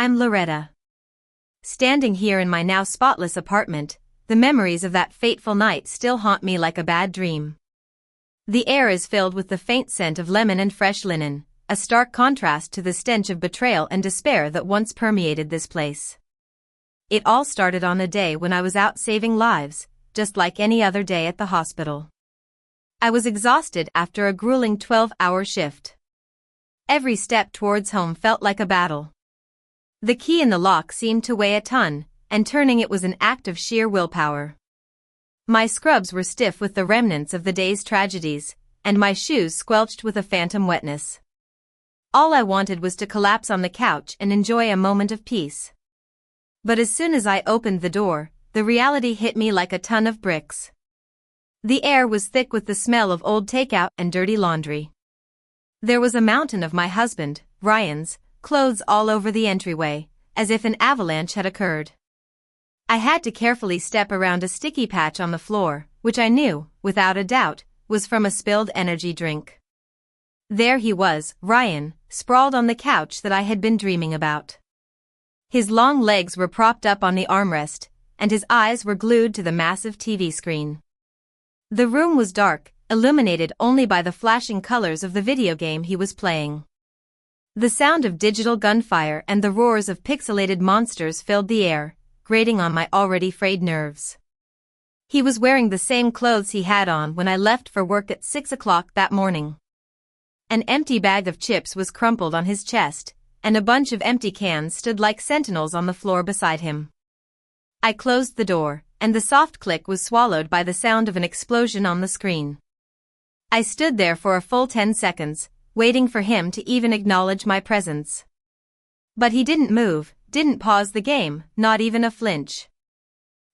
I'm Loretta. Standing here in my now spotless apartment, the memories of that fateful night still haunt me like a bad dream. The air is filled with the faint scent of lemon and fresh linen, a stark contrast to the stench of betrayal and despair that once permeated this place. It all started on a day when I was out saving lives, just like any other day at the hospital. I was exhausted after a grueling 12-hour shift. Every step towards home felt like a battle. The key in the lock seemed to weigh a ton, and turning it was an act of sheer willpower. My scrubs were stiff with the remnants of the day's tragedies, and my shoes squelched with a phantom wetness. All I wanted was to collapse on the couch and enjoy a moment of peace. But as soon as I opened the door, the reality hit me like a ton of bricks. The air was thick with the smell of old takeout and dirty laundry. There was a mountain of my husband, Ryan's, clothes all over the entryway, as if an avalanche had occurred. I had to carefully step around a sticky patch on the floor, which I knew, without a doubt, was from a spilled energy drink. There he was, Ryan, sprawled on the couch that I had been dreaming about. His long legs were propped up on the armrest, and his eyes were glued to the massive TV screen. The room was dark, illuminated only by the flashing colors of the video game he was playing. The sound of digital gunfire and the roars of pixelated monsters filled the air, grating on my already frayed nerves. He was wearing the same clothes he had on when I left for work at 6 o'clock that morning. An empty bag of chips was crumpled on his chest, and a bunch of empty cans stood like sentinels on the floor beside him. I closed the door, and the soft click was swallowed by the sound of an explosion on the screen. I stood there for a full 10 seconds, waiting for him to even acknowledge my presence. But he didn't move, didn't pause the game, not even a flinch.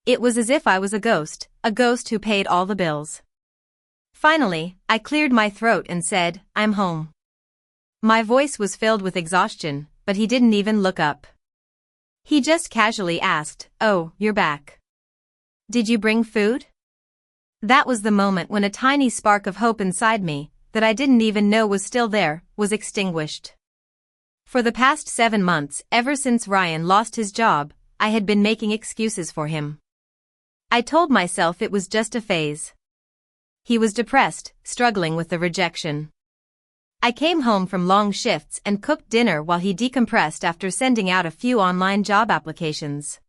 It was as if I was a ghost who paid all the bills. Finally, I cleared my throat and said, "I'm home." My voice was filled with exhaustion, but he didn't even look up. He just casually asked, "Oh, you're back. Did you bring food?" That was the moment when a tiny spark of hope inside me, that I didn't even know was still there, was extinguished. For the past 7 months, ever since Ryan lost his job, I had been making excuses for him. I told myself it was just a phase. He was depressed, struggling with the rejection. I came home from long shifts and cooked dinner while he decompressed after sending out a few online job applications.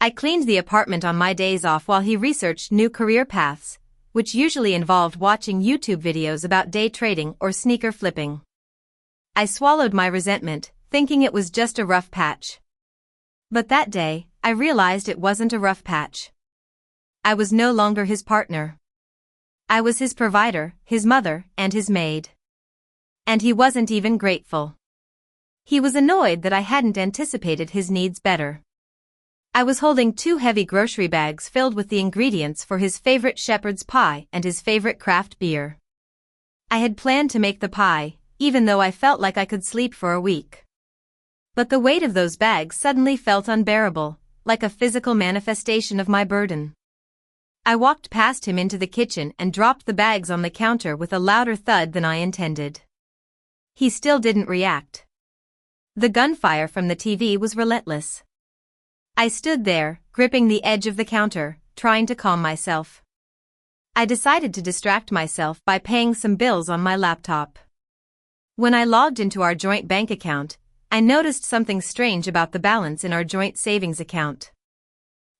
I cleaned the apartment on my days off while he researched new career paths, which usually involved watching YouTube videos about day trading or sneaker flipping. I swallowed my resentment, thinking it was just a rough patch. But that day, I realized it wasn't a rough patch. I was no longer his partner. I was his provider, his mother, and his maid. And he wasn't even grateful. He was annoyed that I hadn't anticipated his needs better. I was holding 2 heavy grocery bags filled with the ingredients for his favorite shepherd's pie and his favorite craft beer. I had planned to make the pie, even though I felt like I could sleep for a week. But the weight of those bags suddenly felt unbearable, like a physical manifestation of my burden. I walked past him into the kitchen and dropped the bags on the counter with a louder thud than I intended. He still didn't react. The gunfire from the TV was relentless. I stood there, gripping the edge of the counter, trying to calm myself. I decided to distract myself by paying some bills on my laptop. When I logged into our joint bank account, I noticed something strange about the balance in our joint savings account.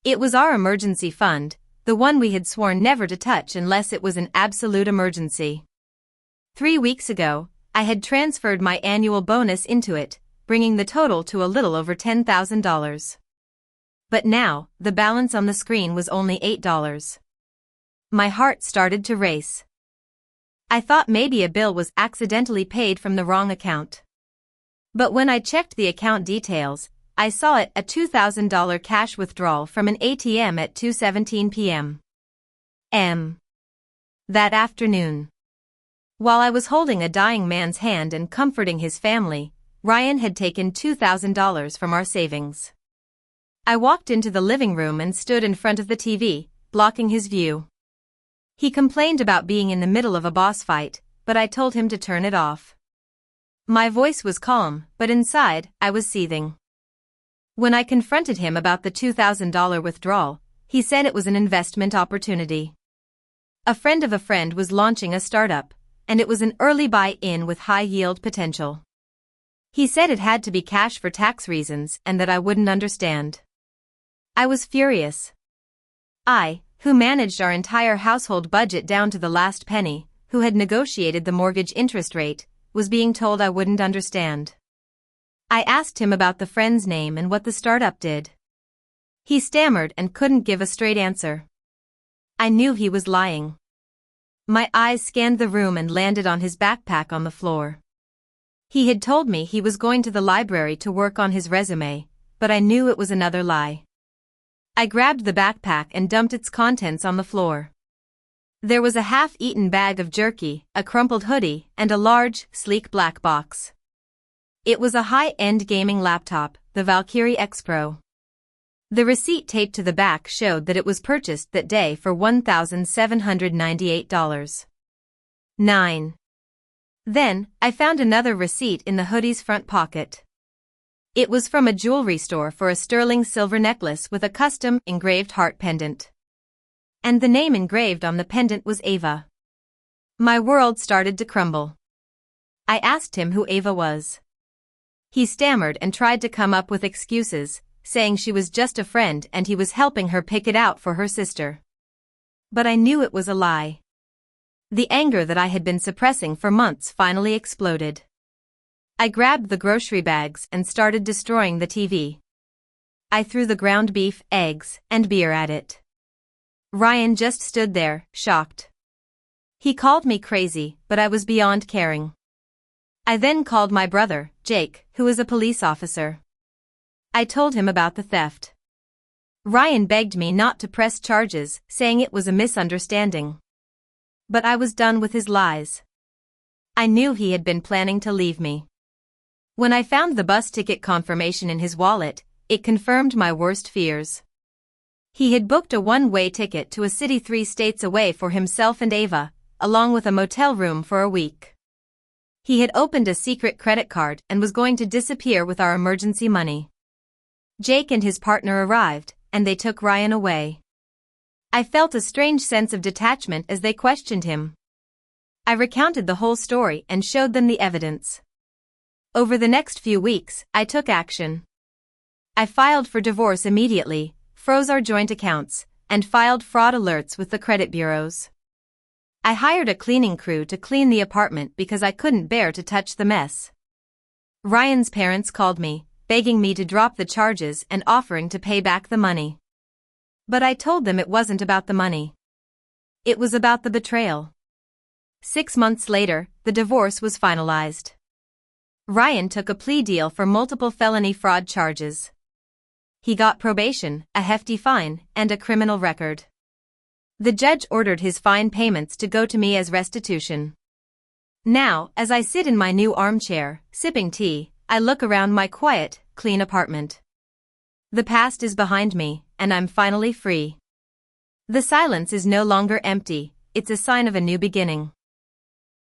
It was our emergency fund, the one we had sworn never to touch unless it was an absolute emergency. 3 weeks ago, I had transferred my annual bonus into it, bringing the total to a little over $10,000. But now, the balance on the screen was only $8. My heart started to race. I thought maybe a bill was accidentally paid from the wrong account. But when I checked the account details, I saw it a $2,000 cash withdrawal from an ATM at 2:17 p.m. That afternoon. While I was holding a dying man's hand and comforting his family, Ryan had taken $2,000 from our savings. I walked into the living room and stood in front of the TV, blocking his view. He complained about being in the middle of a boss fight, but I told him to turn it off. My voice was calm, but inside, I was seething. When I confronted him about the $2,000 withdrawal, he said it was an investment opportunity. A friend of a friend was launching a startup, and it was an early buy-in with high yield potential. He said it had to be cash for tax reasons and that I wouldn't understand. I was furious. I, who managed our entire household budget down to the last penny, who had negotiated the mortgage interest rate, was being told I wouldn't understand. I asked him about the friend's name and what the startup did. He stammered and couldn't give a straight answer. I knew he was lying. My eyes scanned the room and landed on his backpack on the floor. He had told me he was going to the library to work on his resume, but I knew it was another lie. I grabbed the backpack and dumped its contents on the floor. There was a half-eaten bag of jerky, a crumpled hoodie, and a large, sleek black box. It was a high-end gaming laptop, the Valkyrie X Pro. The receipt taped to the back showed that it was purchased that day for $1,798. 9. Then, I found another receipt in the hoodie's front pocket. It was from a jewelry store for a sterling silver necklace with a custom engraved heart pendant. And the name engraved on the pendant was Ava. My world started to crumble. I asked him who Ava was. He stammered and tried to come up with excuses, saying she was just a friend and he was helping her pick it out for her sister. But I knew it was a lie. The anger that I had been suppressing for months finally exploded. I grabbed the grocery bags and started destroying the TV. I threw the ground beef, eggs, and beer at it. Ryan just stood there, shocked. He called me crazy, but I was beyond caring. I then called my brother, Jake, who is a police officer. I told him about the theft. Ryan begged me not to press charges, saying it was a misunderstanding. But I was done with his lies. I knew he had been planning to leave me. When I found the bus ticket confirmation in his wallet, it confirmed my worst fears. He had booked a one-way ticket to a city 3 states away for himself and Ava, along with a motel room for a week. He had opened a secret credit card and was going to disappear with our emergency money. Jake and his partner arrived, and they took Ryan away. I felt a strange sense of detachment as they questioned him. I recounted the whole story and showed them the evidence. Over the next few weeks, I took action. I filed for divorce immediately, froze our joint accounts, and filed fraud alerts with the credit bureaus. I hired a cleaning crew to clean the apartment because I couldn't bear to touch the mess. Ryan's parents called me, begging me to drop the charges and offering to pay back the money. But I told them it wasn't about the money. It was about the betrayal. 6 months later, the divorce was finalized. Ryan took a plea deal for multiple felony fraud charges. He got probation, a hefty fine, and a criminal record. The judge ordered his fine payments to go to me as restitution. Now, as I sit in my new armchair, sipping tea, I look around my quiet, clean apartment. The past is behind me, and I'm finally free. The silence is no longer empty, it's a sign of a new beginning.